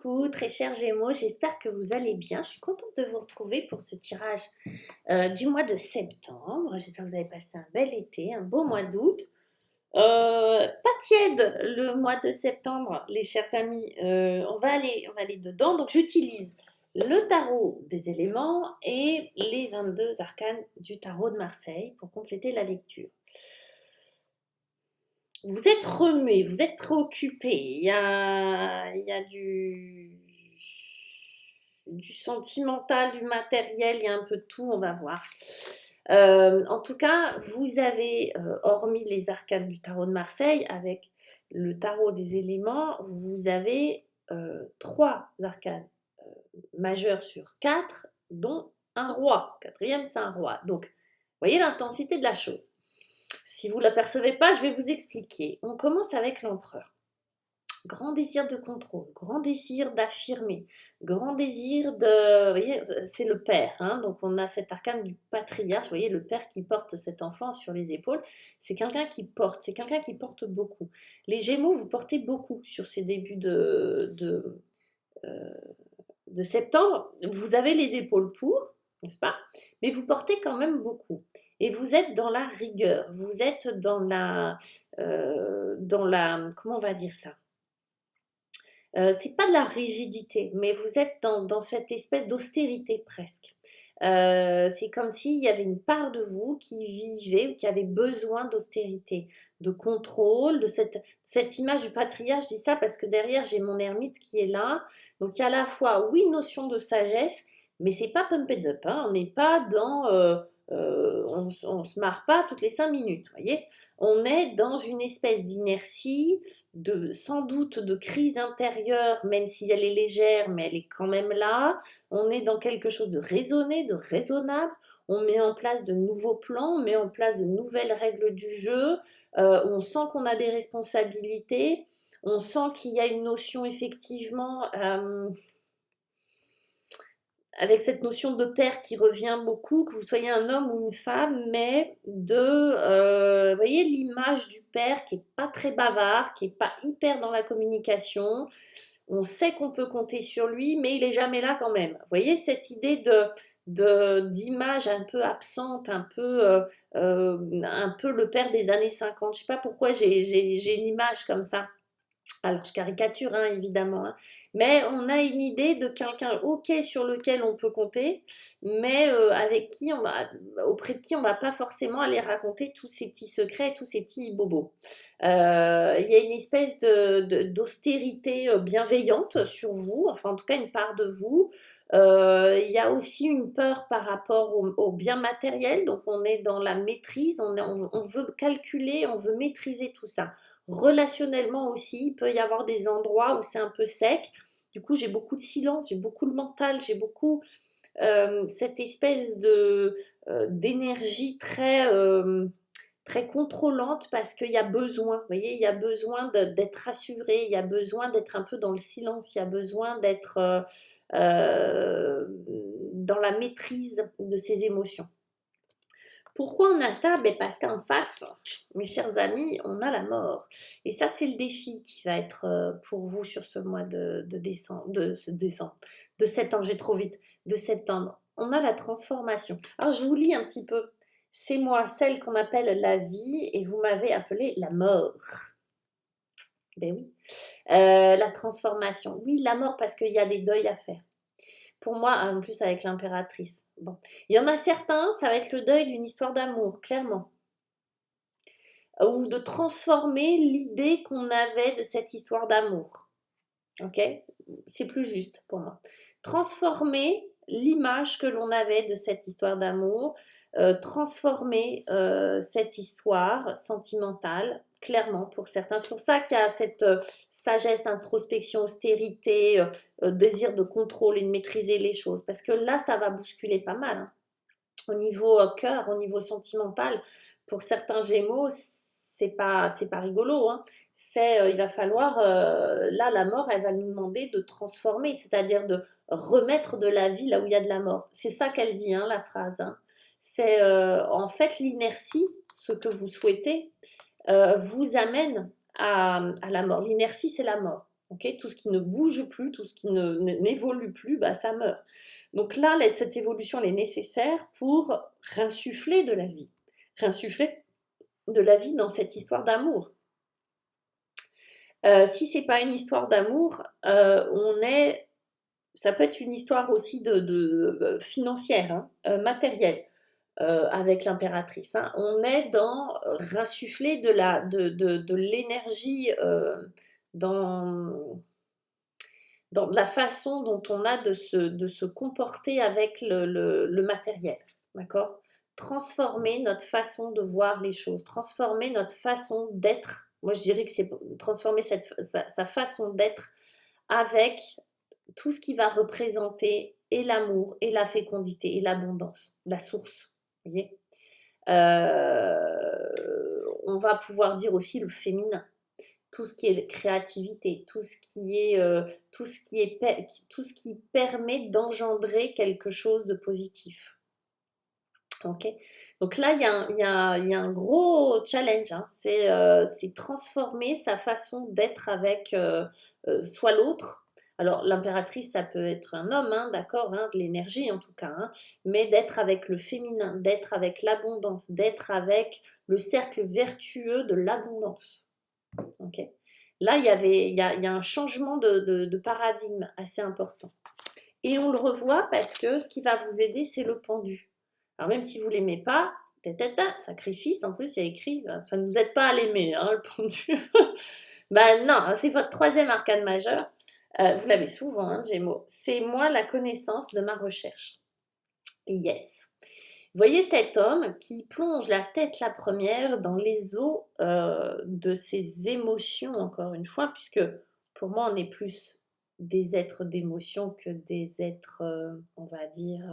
coucou, très chers Gémeaux, j'espère que vous allez bien. Je suis contente de vous retrouver pour ce tirage du mois de septembre. J'espère que vous avez passé un bel été, un beau mois d'août. Pas tiède le mois de septembre, les chers amis. On va aller dedans. Donc j'utilise le tarot des éléments et les 22 arcanes du tarot de Marseille pour compléter la lecture. Vous êtes remué, vous êtes préoccupé. Il y a du sentimental, du matériel, il y a un peu de tout, on va voir. En tout cas, vous avez, hormis les arcanes du tarot de Marseille, avec le tarot des éléments, vous avez 3 arcanes majeures sur 4, dont un roi. Quatrième, c'est un roi. Donc, vous voyez l'intensité de la chose. Si vous ne l'apercevez pas, je vais vous expliquer. On commence avec l'empereur. Grand désir de contrôle, grand désir d'affirmer, grand désir de... Vous voyez, c'est le père, hein, donc on a cet arcane du patriarche, vous voyez, le père qui porte cet enfant sur les épaules, c'est quelqu'un qui porte, c'est quelqu'un qui porte beaucoup. Les Gémeaux, vous portez beaucoup sur ces débuts de septembre, vous avez les épaules pour, n'est-ce pas? Mais vous portez quand même beaucoup. Et vous êtes dans la rigueur, vous êtes comment on va dire ça? C'est pas de la rigidité, mais vous êtes dans cette espèce d'austérité presque. C'est comme s'il y avait une part de vous qui vivait ou qui avait besoin d'austérité, de contrôle, de cette image du patriarche. Je dis ça parce que derrière, j'ai mon ermite qui est là. Donc, il y a à la fois, oui, une notion de sagesse, mais c'est pas pump it up, hein. On n'est pas dans... on se marre pas toutes les 5 minutes, voyez. On est dans une espèce d'inertie, sans doute de crise intérieure, même si elle est légère, mais elle est quand même là. On est dans quelque chose de raisonné, de raisonnable. On met en place de nouveaux plans, on met en place de nouvelles règles du jeu. On sent qu'on a des responsabilités. On sent qu'il y a une notion effectivement... avec cette notion de père qui revient beaucoup, que vous soyez un homme ou une femme, mais vous voyez, l'image du père qui est pas très bavard, qui est pas hyper dans la communication. On sait qu'on peut compter sur lui, mais il est jamais là quand même. Vous voyez cette idée d'image un peu absente, un peu le père des années 50. Je sais pas pourquoi j'ai une image comme ça. Alors, je caricature, hein, évidemment, hein. Mais on a une idée de quelqu'un, ok, sur lequel on peut compter, mais auprès de qui on va pas forcément aller raconter tous ces petits secrets, tous ces petits bobos. Il y a une espèce d'austérité bienveillante sur vous, enfin en tout cas une part de vous. Il y a aussi une peur par rapport au bien matériel, donc on est dans la maîtrise, on veut calculer, on veut maîtriser tout ça. Relationnellement aussi, il peut y avoir des endroits où c'est un peu sec. Du coup, j'ai beaucoup de silence, j'ai beaucoup de mental, j'ai beaucoup cette espèce d'énergie très contrôlante parce qu'il y a besoin, vous voyez, il y a besoin d'être rassuré, il y a besoin d'être un peu dans le silence, il y a besoin d'être dans la maîtrise de ses émotions. Pourquoi on a ça? Ben parce qu'en face, mes chers amis, on a la mort. Et ça, c'est le défi qui va être pour vous sur ce mois de septembre, j'ai trop vite, de septembre. On a la transformation. Alors, je vous lis un petit peu. C'est moi, celle qu'on appelle la vie, et vous m'avez appelée la mort. Ben oui. La transformation. Oui, la mort parce qu'il y a des deuils à faire. Pour moi, en plus avec l'impératrice. Bon. Il y en a certains, ça va être le deuil d'une histoire d'amour, clairement. Ou de transformer l'idée qu'on avait de cette histoire d'amour. Ok? C'est plus juste pour moi. Transformer l'image que l'on avait de cette histoire d'amour, transformer cette histoire sentimentale, clairement pour certains. C'est pour ça qu'il y a cette sagesse, introspection, austérité, désir de contrôle et de maîtriser les choses. Parce que là, ça va bousculer pas mal. Hein. Au niveau cœur, au niveau sentimental, pour certains Gémeaux, c'est pas rigolo. Hein. Il va falloir, là, la mort, elle va nous demander de transformer, c'est-à-dire de remettre de la vie là où il y a de la mort. C'est ça qu'elle dit, hein, la phrase. Hein. C'est en fait l'inertie, ce que vous souhaitez, vous amène à la mort. L'inertie, c'est la mort. ok? Tout ce qui ne bouge plus, tout ce qui n'évolue plus, bah, ça meurt. Donc là, cette évolution, elle est nécessaire pour réinsuffler de la vie. Réinsuffler de la vie dans cette histoire d'amour. Si c'est pas une histoire d'amour, ça peut être une histoire aussi de financière, hein, matérielle, avec l'impératrice, hein. On est dans réinsuffler de l'énergie dans, dans la façon dont on a de se comporter avec le matériel, d'accord? Transformer notre façon de voir les choses, transformer notre façon d'être. Moi, je dirais que c'est transformer sa façon d'être avec tout ce qui va représenter et l'amour, et la fécondité, et l'abondance, la source. Vous voyez, on va pouvoir dire aussi le féminin, tout ce qui est créativité, tout ce qui permet d'engendrer quelque chose de positif. Ok. Donc là, il y a un gros challenge, hein. C'est transformer sa façon d'être avec soit l'autre. Alors l'impératrice, ça peut être un homme, hein, d'accord, hein, de l'énergie en tout cas, hein, mais d'être avec le féminin, d'être avec l'abondance, d'être avec le cercle vertueux de l'abondance. Ok. Là, il y a un changement de paradigme assez important. Et on le revoit parce que ce qui va vous aider, c'est le pendu. Alors même si vous ne l'aimez pas, sacrifice, en plus il y a écrit, ça ne nous aide pas à l'aimer, hein, le pendu. Ben non, c'est votre troisième arcane majeur. Vous l'avez souvent, hein, Gémeaux. C'est moi la connaissance de ma recherche. Yes. Vous voyez cet homme qui plonge la tête la première dans les eaux de ses émotions, encore une fois, puisque pour moi, on est plus des êtres d'émotion que des êtres, on va dire,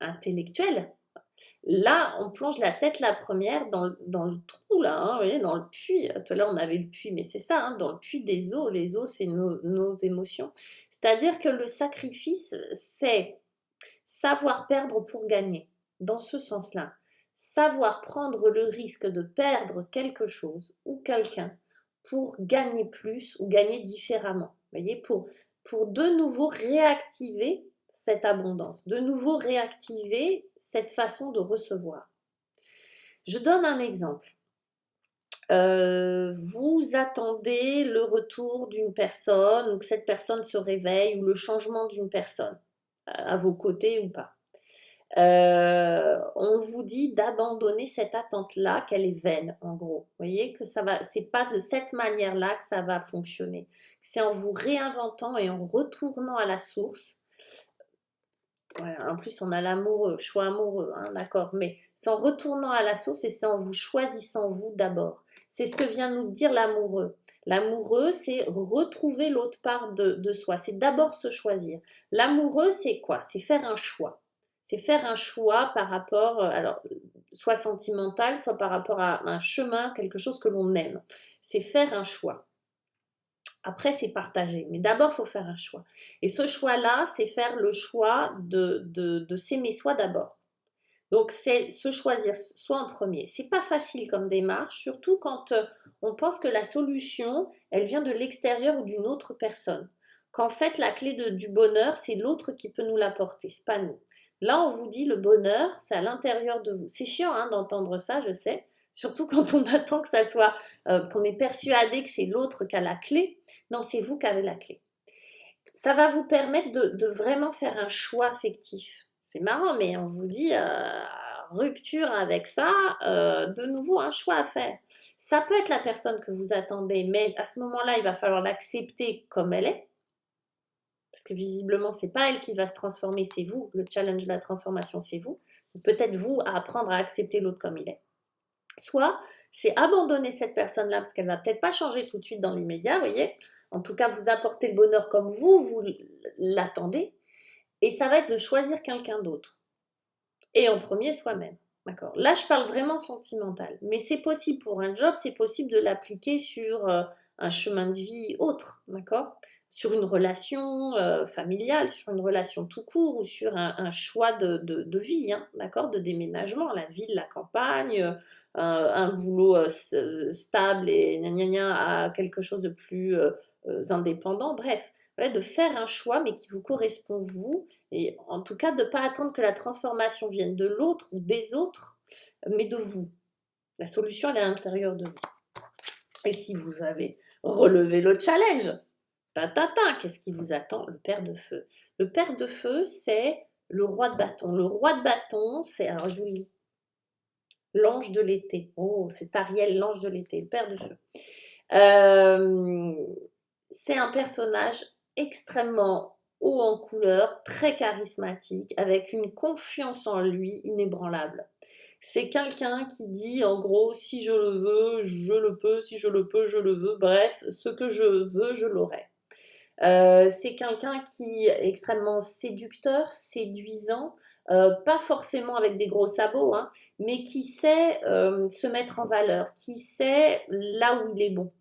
intellectuels. Là, on plonge la tête la première dans le trou, là, hein, vous voyez, dans le puits. Tout à l'heure, on avait le puits, mais c'est ça, hein, dans le puits des eaux. Les eaux, c'est nos émotions. C'est-à-dire que le sacrifice, c'est savoir perdre pour gagner, dans ce sens-là. Savoir prendre le risque de perdre quelque chose ou quelqu'un pour gagner plus ou gagner différemment. Vous voyez, pour de nouveau réactiver cette abondance, de nouveau réactiver cette façon de recevoir. Je donne un exemple. Vous attendez le retour d'une personne ou que cette personne se réveille ou le changement d'une personne à vos côtés ou pas. On vous dit d'abandonner cette attente-là, qu'elle est vaine, en gros. Vous voyez que c'est pas de cette manière-là que ça va fonctionner. C'est en vous réinventant et en retournant à la source. Voilà, en plus, on a l'amoureux, choix amoureux, hein, d'accord. Mais c'est en retournant à la source et c'est en vous choisissant vous d'abord. C'est ce que vient nous dire l'amoureux. L'amoureux, c'est retrouver l'autre part de soi. C'est d'abord se choisir. L'amoureux, c'est quoi? C'est faire un choix. C'est faire un choix par rapport, alors, soit sentimental, soit par rapport à un chemin, quelque chose que l'on aime. C'est faire un choix. Après, c'est partagé. Mais d'abord, il faut faire un choix. Et ce choix-là, c'est faire le choix de s'aimer soi d'abord. Donc, c'est se choisir soi en premier. C'est pas facile comme démarche, surtout quand on pense que la solution, elle vient de l'extérieur ou d'une autre personne. Qu'en fait, la clé du bonheur, c'est l'autre qui peut nous l'apporter, c'est pas nous. Là, on vous dit le bonheur, c'est à l'intérieur de vous. C'est chiant hein, d'entendre ça, je sais. Surtout quand on attend que ça soit, qu'on est persuadé que c'est l'autre qui a la clé. Non, c'est vous qui avez la clé. Ça va vous permettre de vraiment faire un choix affectif. C'est marrant, mais on vous dit rupture avec ça, de nouveau un choix à faire. Ça peut être la personne que vous attendez, mais à ce moment-là, il va falloir l'accepter comme elle est. Parce que visiblement, c'est pas elle qui va se transformer, c'est vous. Le challenge de la transformation, c'est vous. Peut-être vous à apprendre à accepter l'autre comme il est. Soit c'est abandonner cette personne-là parce qu'elle va peut-être pas changer tout de suite dans l'immédiat, vous voyez. En tout cas, vous apportez le bonheur comme vous l'attendez. Et ça va être de choisir quelqu'un d'autre. Et en premier, soi-même. D'accord. Là, je parle vraiment sentimental. Mais c'est possible pour un job, c'est possible de l'appliquer sur un chemin de vie autre. D'accord. Sur une relation familiale, sur une relation tout court ou sur un choix de vie, hein, d'accord, de déménagement, la ville, la campagne, un boulot stable et gna gna gna à quelque chose de plus indépendants, bref, voilà, de faire un choix, mais qui vous correspond vous, et en tout cas de ne pas attendre que la transformation vienne de l'autre ou des autres, mais de vous. La solution, elle est à l'intérieur de vous. Et si vous avez relevé le challenge, qu'est-ce qui vous attend? Le père de feu. Le père de feu, c'est le roi de bâton. Le roi de bâton, c'est, alors je vous lis, l'ange de l'été. Oh, c'est Ariel, l'ange de l'été, le père de feu. C'est un personnage extrêmement haut en couleur, très charismatique, avec une confiance en lui inébranlable. C'est quelqu'un qui dit, en gros, si je le veux, je le peux, si je le peux, je le veux, bref, ce que je veux, je l'aurai. C'est quelqu'un qui est extrêmement séducteur, séduisant, pas forcément avec des gros sabots, hein, mais qui sait se mettre en valeur, qui sait là où il est bon,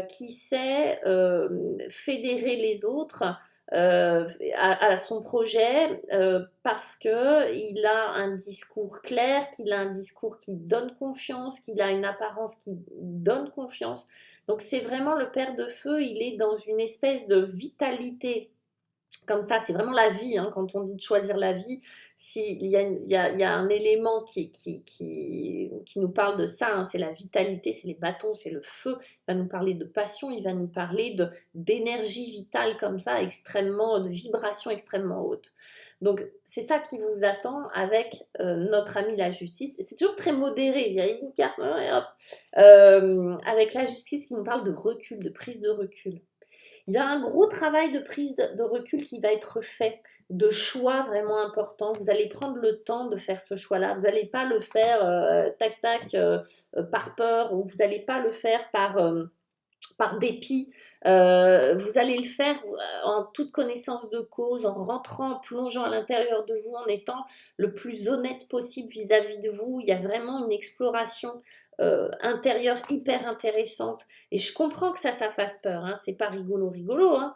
qui sait fédérer les autres à son projet parce qu'il a un discours clair, qu'il a un discours qui donne confiance, qu'il a une apparence qui donne confiance. Donc c'est vraiment le père de feu, il est dans une espèce de vitalité comme ça, c'est vraiment la vie, hein, quand on dit de choisir la vie, il y a un élément qui nous parle de ça, hein, c'est la vitalité, c'est les bâtons, c'est le feu, il va nous parler de passion, il va nous parler d'énergie vitale comme ça, extrêmement, de vibration extrêmement haute. Donc c'est ça qui vous attend avec notre ami la justice. C'est toujours très modéré, il y a une carte, hop, avec la justice qui nous parle de recul, de prise de recul. Il y a un gros travail de prise de recul qui va être fait, de choix vraiment importants. Vous allez prendre le temps de faire ce choix-là. Vous n'allez pas le faire tac tac par peur, ou vous n'allez pas le faire par dépit. Vous allez le faire en toute connaissance de cause, en rentrant, en plongeant à l'intérieur de vous, en étant le plus honnête possible vis-à-vis de vous. Il y a vraiment une exploration intérieure hyper intéressante. Et je comprends que ça fasse peur, hein. C'est pas rigolo, hein.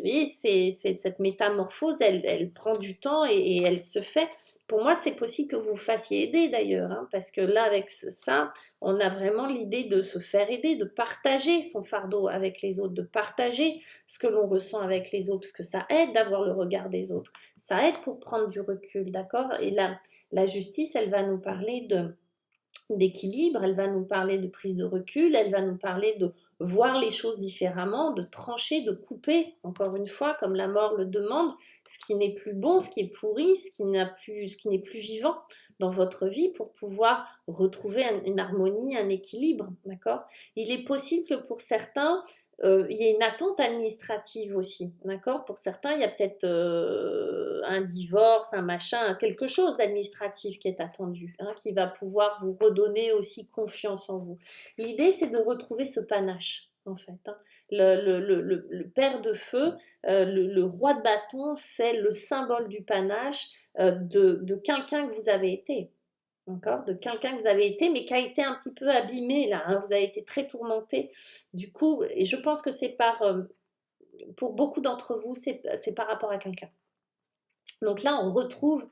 Oui, cette métamorphose, elle prend du temps et elle se fait. Pour moi, c'est possible que vous vous fassiez aider d'ailleurs, hein, parce que là, avec ça, on a vraiment l'idée de se faire aider, de partager son fardeau avec les autres, de partager ce que l'on ressent avec les autres, parce que ça aide d'avoir le regard des autres, ça aide pour prendre du recul, d'accord? Et la justice, elle va nous parler d'équilibre, elle va nous parler de prise de recul, elle va nous parler de voir les choses différemment, de trancher, de couper, encore une fois, comme la mort le demande, ce qui n'est plus bon, ce qui est pourri, ce qui n'est plus vivant dans votre vie pour pouvoir retrouver une harmonie, un équilibre, d'accord? Il est possible que pour certains, il y ait une attente administrative aussi, d'accord? Pour certains, il y a peut-être un divorce, un machin, quelque chose d'administratif qui est attendu, hein, qui va pouvoir vous redonner aussi confiance en vous. L'idée, c'est de retrouver ce panache, en fait, hein. Le père de feu, le roi de bâton, c'est le symbole du panache de quelqu'un que vous avez été. D'accord, de quelqu'un que vous avez été, mais qui a été un petit peu abîmé là, hein, vous avez été très tourmenté. Du coup, et je pense que c'est pour beaucoup d'entre vous, c'est par rapport à quelqu'un. Donc là, on retrouve,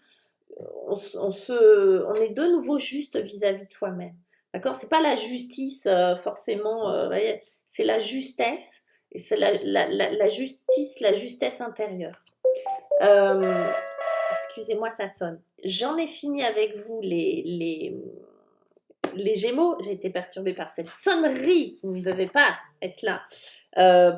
on est de nouveau juste vis-à-vis de soi-même. D'accord, c'est pas la justice forcément, voyez, c'est la justesse, et c'est la justice, la justesse intérieure. Excusez-moi, ça sonne. J'en ai fini avec vous les Gémeaux. J'ai été perturbée par cette sonnerie qui ne devait pas être là.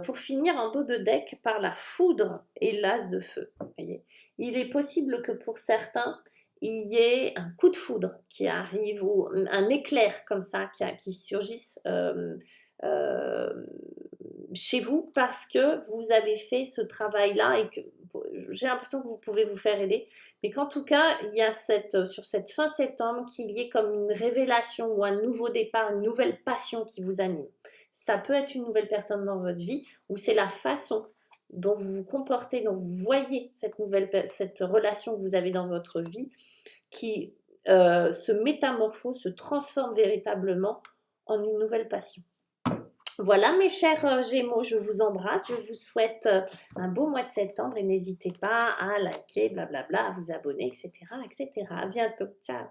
Pour finir en dos de deck par la foudre et l'as de feu. Voyez. Il est possible que pour certains, il y ait un coup de foudre qui arrive ou un éclair comme ça qui surgisse chez vous parce que vous avez fait ce travail-là et que j'ai l'impression que vous pouvez vous faire aider. Mais qu'en tout cas, il y a sur cette fin septembre qu'il y ait comme une révélation ou un nouveau départ, une nouvelle passion qui vous anime. Ça peut être une nouvelle personne dans votre vie ou c'est la façon dont vous vous comportez, dont vous voyez cette relation que vous avez dans votre vie qui se métamorphose, se transforme véritablement en une nouvelle passion. Voilà mes chers Gémeaux, je vous embrasse, je vous souhaite un beau mois de septembre et n'hésitez pas à liker, blablabla, à vous abonner, etc., etc. À bientôt, ciao.